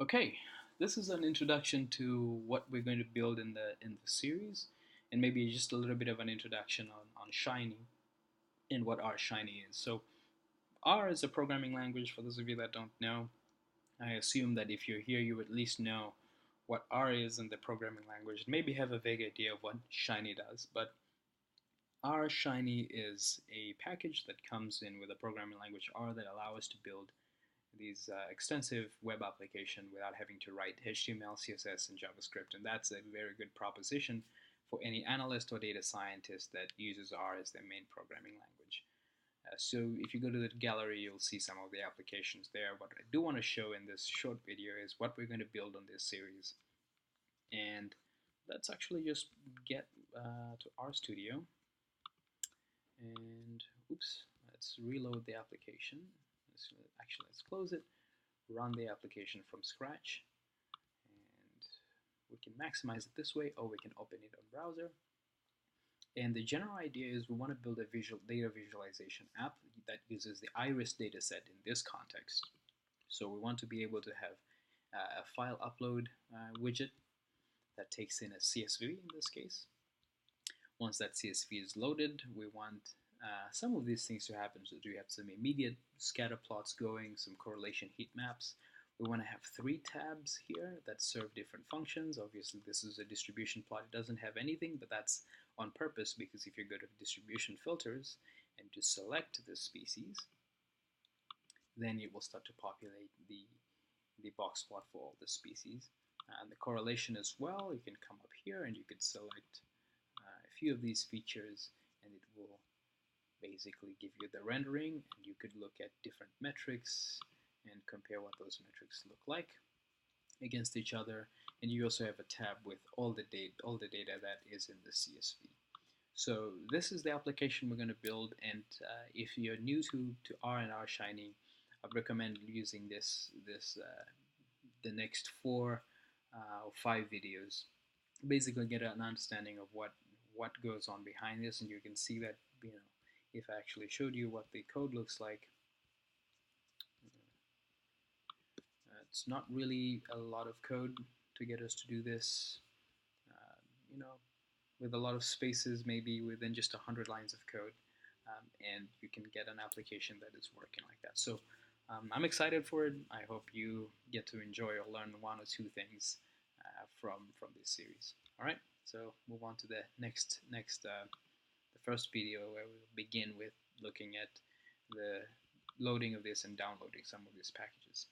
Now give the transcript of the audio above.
Okay, this is an introduction to what we're going to build in the series, and maybe just a little bit of an introduction on Shiny and what R Shiny is. So R is a programming language. For those of you that don't know, I assume that if you're here, you at least know what R is in the programming language, and maybe have a vague idea of what Shiny does. But R Shiny is a package that comes in with a programming language R that allows us to build these extensive web application without having to write HTML, CSS, and JavaScript. And that's a very good proposition for any analyst or data scientist that uses R as their main programming language. So if you go to the gallery, you'll see some of the applications there. What I do want to show in this short video is what we're going to build on this series. And let's actually just get to RStudio. And oops, let's reload the application. Let's close it, run the application from scratch, and we can maximize it this way, or we can open it on browser. And the general idea is we want to build a data visualization app that uses the Iris dataset in this context. So we want to be able to have a file upload widget that takes in a CSV in this case. Once that CSV is loaded, we want some of these things to happen. So we have some immediate scatter plots going, some correlation heat maps. We want to have 3 tabs here that serve different functions. Obviously, this is a distribution plot. It doesn't have anything, but that's on purpose because if you go to distribution filters and to select the species, then it will start to populate the box plot for all the species. And the correlation as well, you can come up here and you could select a few of these features and it will basically give you the rendering, and you could look at different metrics and compare what those metrics look like against each other. And you also have a tab with all the data that is in the CSV. So this is the application we're going to build, and if you're new to R and R Shiny, I recommend using the next 4 or 5 videos. Basically, get an understanding of what goes on behind this, and you can see that if I actually showed you what the code looks like, it's not really a lot of code to get us to do this. You know, with a lot of spaces, maybe within just 100 lines of code, and you can get an application that is working like that. So I'm excited for it. I hope you get to enjoy or learn 1 or 2 things from this series. All right, so move on to the the first video where we'll begin with looking at the loading of this and downloading some of these packages.